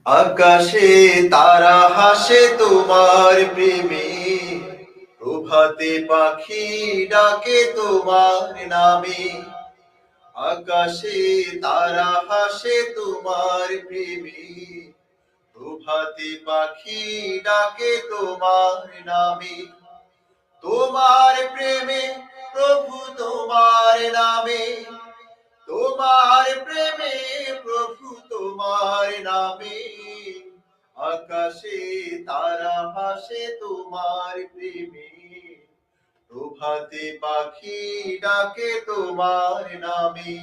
আকাশে তারা হাসে তোমার প্রেমে, প্রভাতে পাখি ডাকে তোমার নামে। আকাশে তারা হাসে তোমার প্রেমে, প্রভাতে পাখি ডাকে তোমার নামে। তোমার প্রেমে প্রভু তোমার নামে, তোমার প্রেমে প্রভু তোমার নামে। আকাশে তারা হাসে তোমার প্রেমে, প্রভাতে পাখি ডাকে তোমার নামে।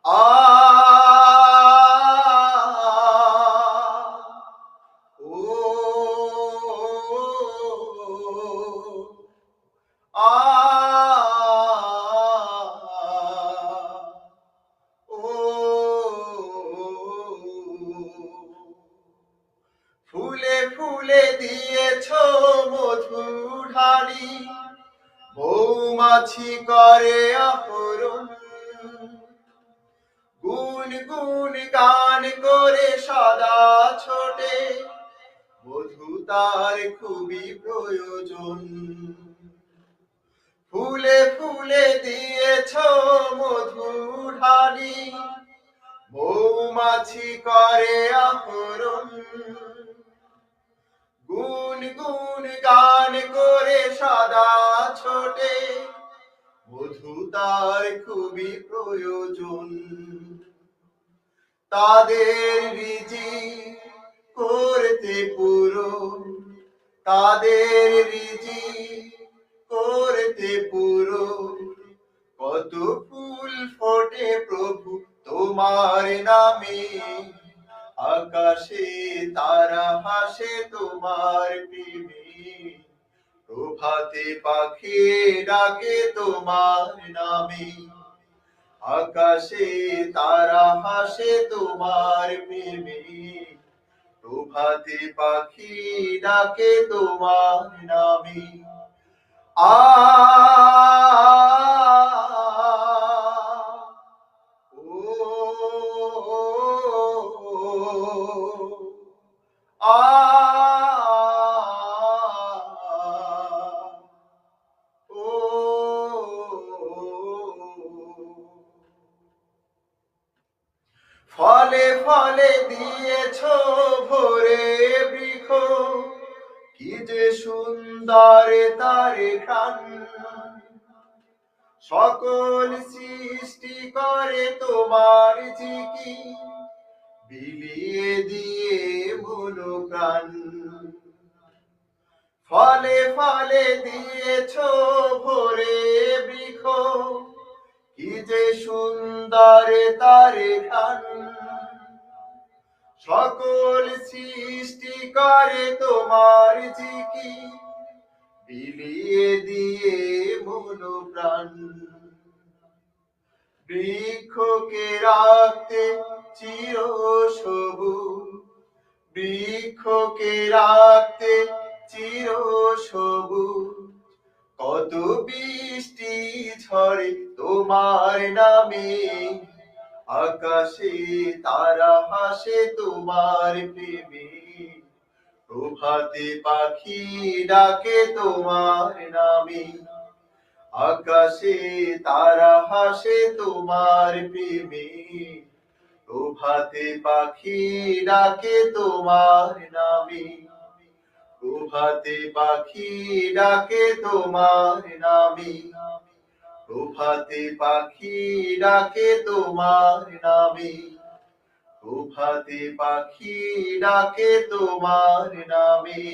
আ ফুলে ফুলে দিয়েছো মধু ঢালি, মৌমাছি করে আহরণ। গুন গুন গান করে সদা ছোটে, মধু তার খুবই প্রয়োজন। ফুলে ফুলে দিয়েছো মধু ঢালি, মৌমাছি করে আহরণ। গুন গুন গান করে সদা ছোটে, মধু তার খুবই প্রয়োজন। তাদের রিজিক করতে পূরণ, তাদের রিজিক করতে পূরণ। কত ফুল ফোটে প্রভু তোমার নামে, আকাশে তারা হাসে তোমার প্রেমে, প্রভাতে পাখি ডাকে তোমার নামে। আকাশে তারা হাসে তোমার প্রেমে, প্রভাতে পাখি ডাকে তোমার নামে। আ ফলে ফলে দিয়েছো ভরে বৃক্ষ, কি যে সুন্দর তারে ঘ্রাণ। সকল সৃষ্টি করে তোমার জিকি, বিলিয়ে দিয়ে মনো প্রাণ। ফলে ফলে দিয়েছো ভরে বৃক্ষ, কি যে সুন্দর তারে ঘ্রাণ। সকল সৃষ্টি করে তোমার জিকি, বিলিয়ে দিয়ে মনো প্রাণ। বৃক্ষকে রাখতে চির সবুজ, বৃক্ষকে রাখতে চির সবুজ। কত বৃষ্টি ঝরে তোমার নামে, আকাশে তারা হাসে তোমার প্রেমে, প্রভাতে পাখি ডাকে তোমার নামে। আকাশে তারা হাসে তোমার প্রেমে, প্রভাতে পাখি ডাকে তোমার নামে। প্রভাতে পাখি ডাকে তোমার নামে, প্রভাতে পাখি ডাকে তোমার নামে। প্রভাতে পাখি ডাকে তোমার নামে।